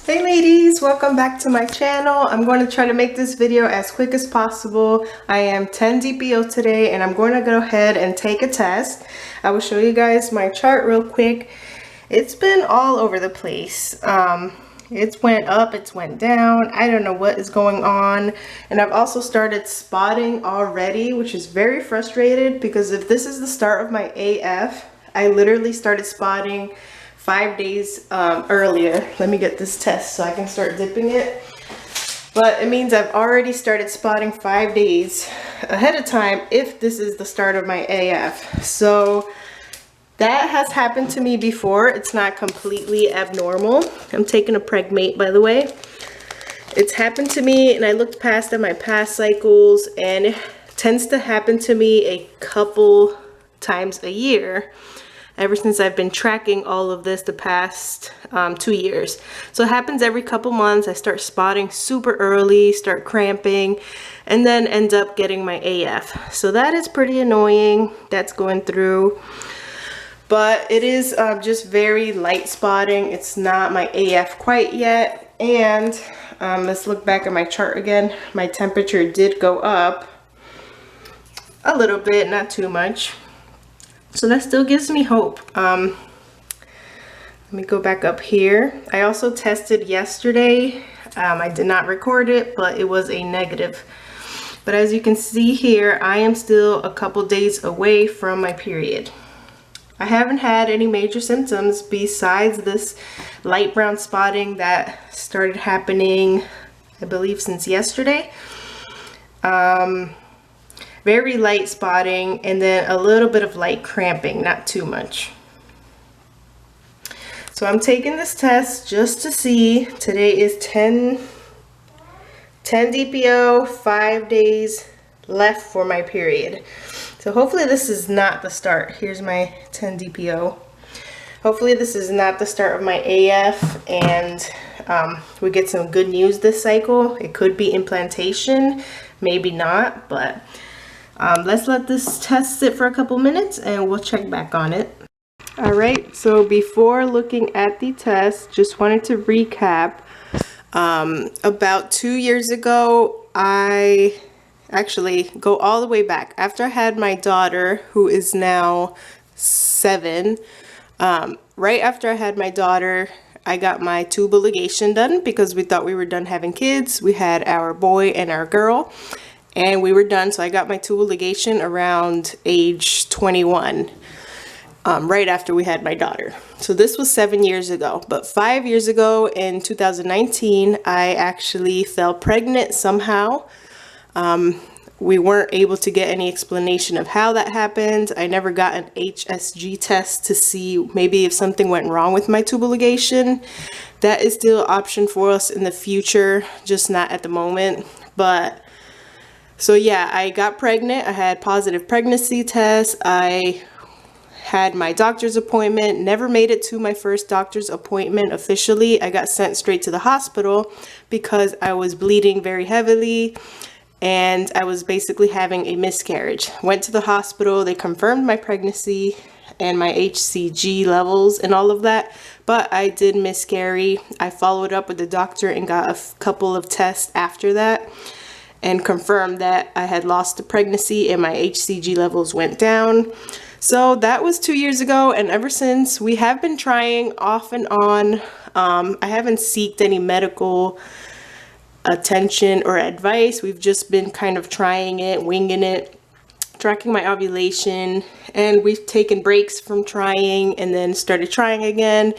Hey ladies, welcome back to my channel. I'm going to try to make this video as quick as possible. I am 10 DPO today and I'm going to go ahead and take a test. I will show you guys my chart real quick. It's been all over the place. It's went up, it's went down. I don't know what is going on. And I've also started spotting already, which is very frustrated because if this is the start of my AF, I literally started spotting 5 days earlier. Let me get this test so I can start dipping it. But it means I've already started spotting 5 days ahead of time if this is the start of my AF. So that has happened to me before. It's not completely abnormal. I'm taking a Pregmate, by the way. It's happened to me and I looked past at my past cycles and it tends to happen to me a couple times a year. Ever since I've been tracking all of this the past 2 years. So it happens every couple months. I start spotting super early, start cramping, and then end up getting my AF. So that is pretty annoying. That's going through. But it is just very light spotting. It's not my AF quite yet. And let's look back at my chart again. My temperature did go up a little bit, not too much. So that still gives me hope. Let me go back up here. I also tested yesterday. I did not record it, but it was a negative. But as you can see here, I am still a couple days away from my period. I haven't had any major symptoms besides this light brown spotting that started happening, I believe, since yesterday. Very light spotting and then a little bit of light cramping, not too much. So I'm taking this test just to see. Today is 10 DPO, 5 days left for my period. So hopefully this is not the start. Here's my 10 DPO. Hopefully this is not the start of my AF and we get some good news this cycle. It could be implantation, maybe not, but let's let this test sit for a couple minutes and we'll check back on it. All right, so before looking at the test, just wanted to recap. About 2 years ago, I actually go all the way back. After I had my daughter, who is now 7, right after I had my daughter, I got my tubal ligation done because we thought we were done having kids. We had our boy and our girl. And we were done, so I got my tubal ligation around age 21, right after we had my daughter. So this was 7 years ago. But 5 years ago in 2019, I actually fell pregnant somehow. We weren't able to get any explanation of how that happened. I never got an HSG test to see maybe if something went wrong with my tubal ligation. That is still an option for us in the future, just not at the moment. But so yeah, I got pregnant. I had positive pregnancy tests. I had my doctor's appointment, never made it to my first doctor's appointment officially. I got sent straight to the hospital because I was bleeding very heavily and I was basically having a miscarriage. Went to the hospital, they confirmed my pregnancy and my HCG levels and all of that, but I did miscarry. I followed up with the doctor and got a couple of tests after that and confirmed that I had lost the pregnancy and my HCG levels went down. So that was 2 years ago, and ever since we have been trying off and on. I haven't sought any medical attention or advice. We've just been kind of trying it, winging it, tracking my ovulation, and we've taken breaks from trying and then started trying again.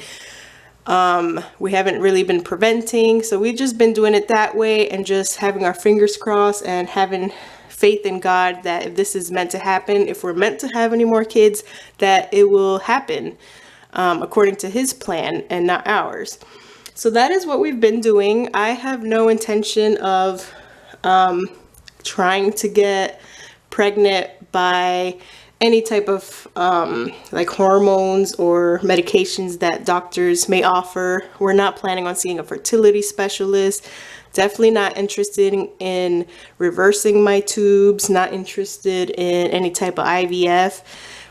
We haven't really been preventing, so we've just been doing it that way and just having our fingers crossed and having faith in God that if this is meant to happen, if we're meant to have any more kids, that it will happen according to His plan and not ours. So that is what we've been doing. I have no intention of trying to get pregnant by any type of like hormones or medications that doctors may offer. We're not planning on seeing a fertility specialist. Definitely not interested in reversing my tubes, not interested in any type of IVF.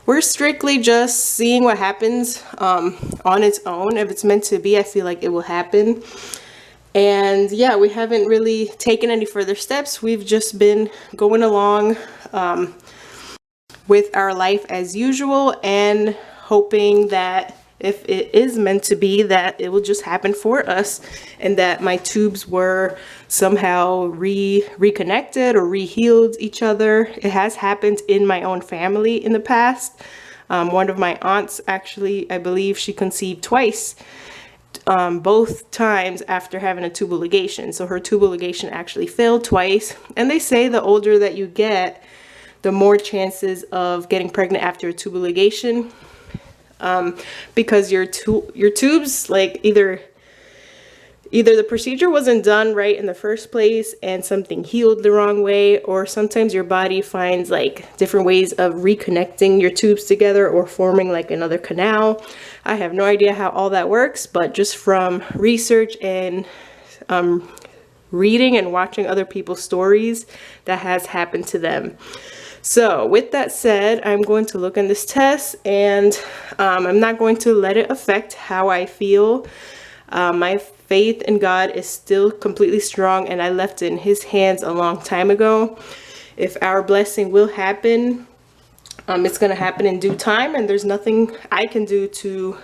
We're strictly just seeing what happens on its own. If it's meant to be, I feel like it will happen. And yeah, we haven't really taken any further steps. We've just been going along with our life as usual and hoping that if it is meant to be, that it will just happen for us, and that my tubes were somehow reconnected or re-healed each other. It has happened in my own family in the past. One of my aunts, actually, I believe she conceived twice, both times after having a tubal ligation. So her tubal ligation actually failed twice. And they say the older that you get, the more chances of getting pregnant after a tubal ligation, because your tubes, like either the procedure wasn't done right in the first place and something healed the wrong way, or sometimes your body finds like different ways of reconnecting your tubes together or forming like another canal. I have no idea how all that works, but just from research and reading and watching other people's stories, that has happened to them. So with that said, I'm going to look in this test, and I'm not going to let it affect how I feel. My faith in God is still completely strong, and I left it in His hands a long time ago. If our blessing will happen, it's going to happen in due time, and there's nothing I can do to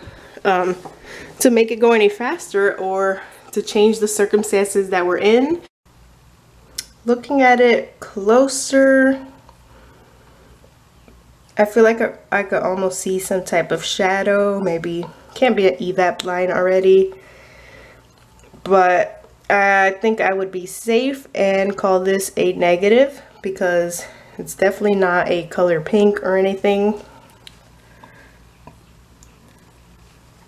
make it go any faster or to change the circumstances that we're in. Looking at it closer, I feel like I could almost see some type of shadow. Maybe can't be an evap line already, but I think I would be safe and call this a negative, because it's definitely not a color pink or anything.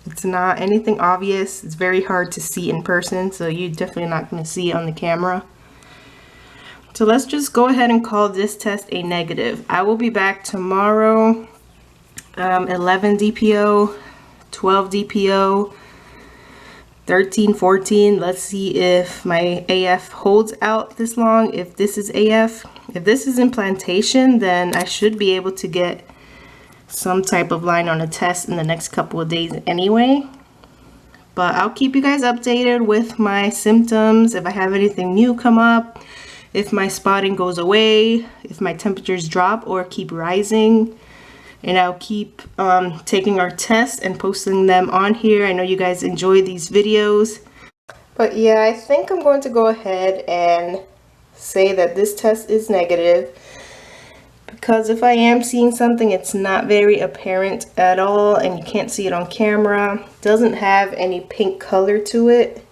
It's not anything obvious. It's very hard to see in person, so you're definitely not going to see it on the camera. So let's just go ahead and call this test a negative. I will be back tomorrow, 11 DPO, 12 DPO, 13, 14. Let's see if my AF holds out this long. If this is AF, if this is implantation, then I should be able to get some type of line on a test in the next couple of days anyway. But I'll keep you guys updated with my symptoms, if I have anything new come up, if my spotting goes away, if my temperatures drop or keep rising. And I'll keep taking our tests and posting them on here. I know you guys enjoy these videos. But yeah, I think I'm going to go ahead and say that this test is negative, because if I am seeing something, it's not very apparent at all, and you can't see it on camera. It doesn't have any pink color to it.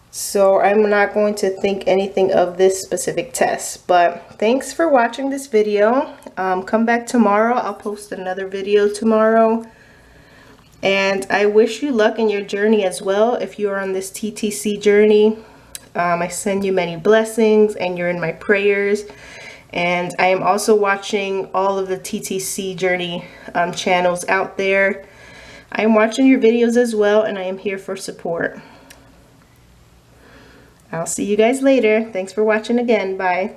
So I'm not going to think anything of this specific test. But thanks for watching this video. Come back tomorrow. I'll post another video tomorrow. And I wish you luck in your journey as well. If you are on this TTC journey, I send you many blessings, and you're in my prayers. And I am also watching all of the TTC journey channels out there. I am watching your videos as well, and I am here for support. I'll see you guys later. Thanks for watching again. Bye.